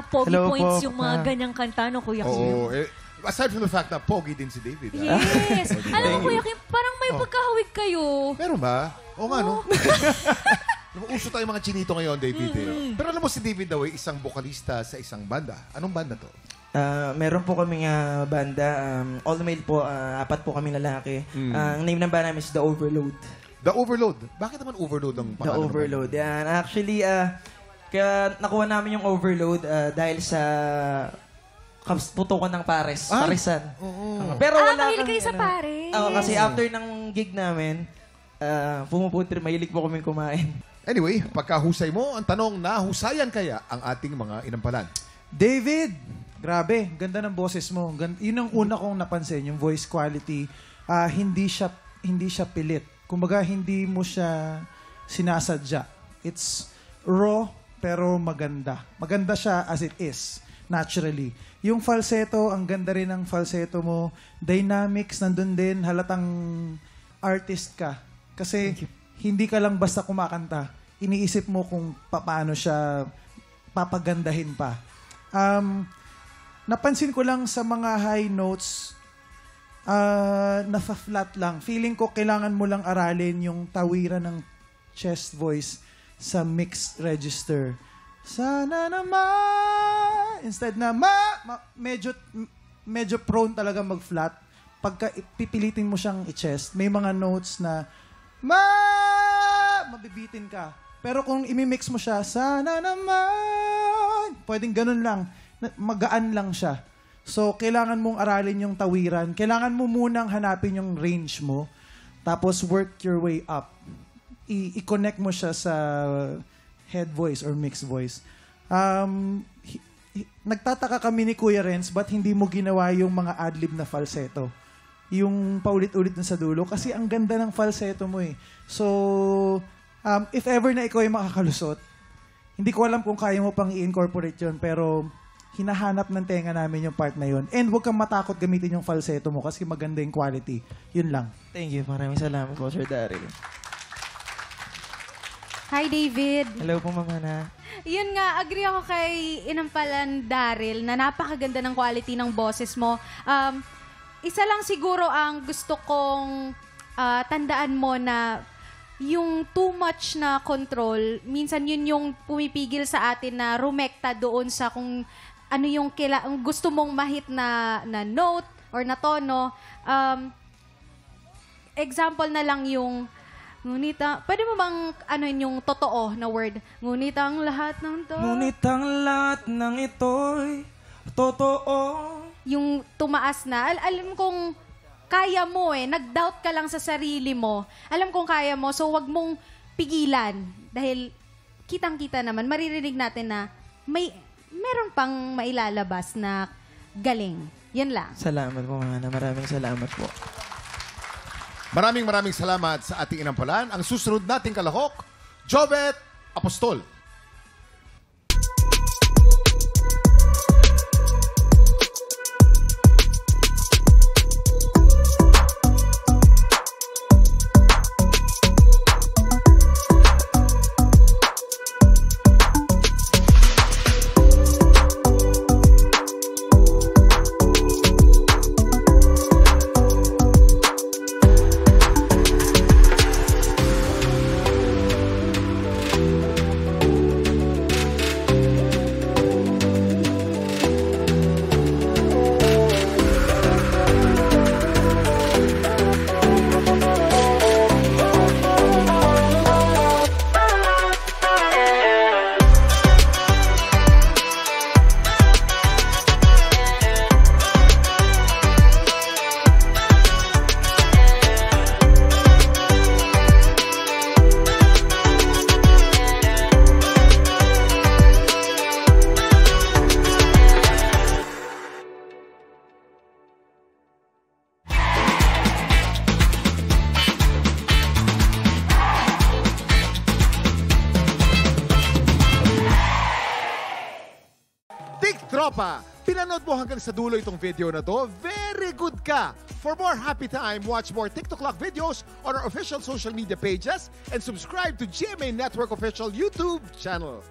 pogi Hello points po. yung mga ganyang kanta, no, Kuya Kim? Oo. Aside from the fact na pogi din si David. Yes. Alam mo, Kuya Kim, parang may pagkahawig kayo. Meron ba? Oo nga, no? Uso tayong mga chinito ngayon, David. Pero alam mo si David daw ay isang bokalista sa isang banda. Anong banda to? Meron po kaming banda, all male po, 4 po kami lalaki. Ang name ng banda namin is The Overload. The Overload. Bakit naman Overload ang The pangalan? Overload. Yan. Actually, kaya nakuha namin yung Overload dahil sa putukan ng Pares. Parisan. Pero wala mahilig kayo sa Pares. Kasi after ng gig namin, pumupuntir, mahilig po kaming kumain. Anyway, pagkahusay mo, ang tanong, nahusayan kaya ang ating mga inampalan? David, grabe, ganda ng boses mo. Yun ang una kong napansin, yung voice quality. Hindi siya pilit. Kumbaga, hindi mo siya sinasadya. It's raw, pero maganda. Maganda siya as it is, naturally. Yung falsetto, ang ganda rin ng falsetto mo. Dynamics, nandun din. Halatang artist ka. Kasi hindi ka lang basta kumakanta. Iniisip mo kung paano siya papagandahin pa. Napansin ko lang sa mga high notes, nafa-flat lang. Feeling ko kailangan mo lang aralin yung tawiran ng chest voice sa mixed register. Sana naman, instead na medyo prone talaga mag-flat. Pagka pipilitin mo siyang i-chest, may mga notes na mabibitin ka. Pero kung imimix mo siya, sana naman, pwedeng ganun lang. Magaan lang siya. So, kailangan mong aralin yung tawiran. Kailangan mo munang hanapin yung range mo. Tapos, work your way up. I-connect mo siya sa head voice or mixed voice. Nagtataka kami ni Kuya Renz, ba't hindi mo ginawa yung mga adlib na falsetto? Yung paulit-ulit na sa dulo. Kasi ang ganda ng falsetto mo eh. So, if ever na ikaw ay makakalusot, hindi ko alam kung kaya mo pang i-incorporate yun, pero hinahanap ng tenga namin yung part na yun. And huwag kang matakot gamitin yung falsetto mo kasi maganda yung quality. Yun lang. Thank you. Maraming salamat po, Sir Daryl. Hi, David. Hello po, Mama na. Yun nga, agree ako kay Inampalan Daryl na napakaganda ng quality ng boses mo. Isa lang siguro ang gusto kong tandaan mo na yung too much na control, minsan yun yung pumipigil sa atin na rumekta doon sa kung ano yung gusto mong mahit na note or na tono. Example na lang yung ngunit pwede mo bang ano yung totoo na word? Ngunit ang lahat ng to. Ngunit ang lahat ng ito'y totoo. Yung tumaas na. Alam kong kaya mo nag-doubt ka lang sa sarili mo. Alam kong kaya mo, so wag mong pigilan. Dahil kitang-kita naman, maririnig natin na meron pang mailalabas na galing. Yan lang. Salamat po, Mama. Maraming salamat po. Maraming salamat sa ating inampalan. Ang susunod nating kalahok, Jovet Apostol. Tropa, pinanood mo hanggang sa dulo itong video na to, very good ka! For more happy time, watch more TikTok Clock videos on our official social media pages and subscribe to GMA Network official YouTube channel.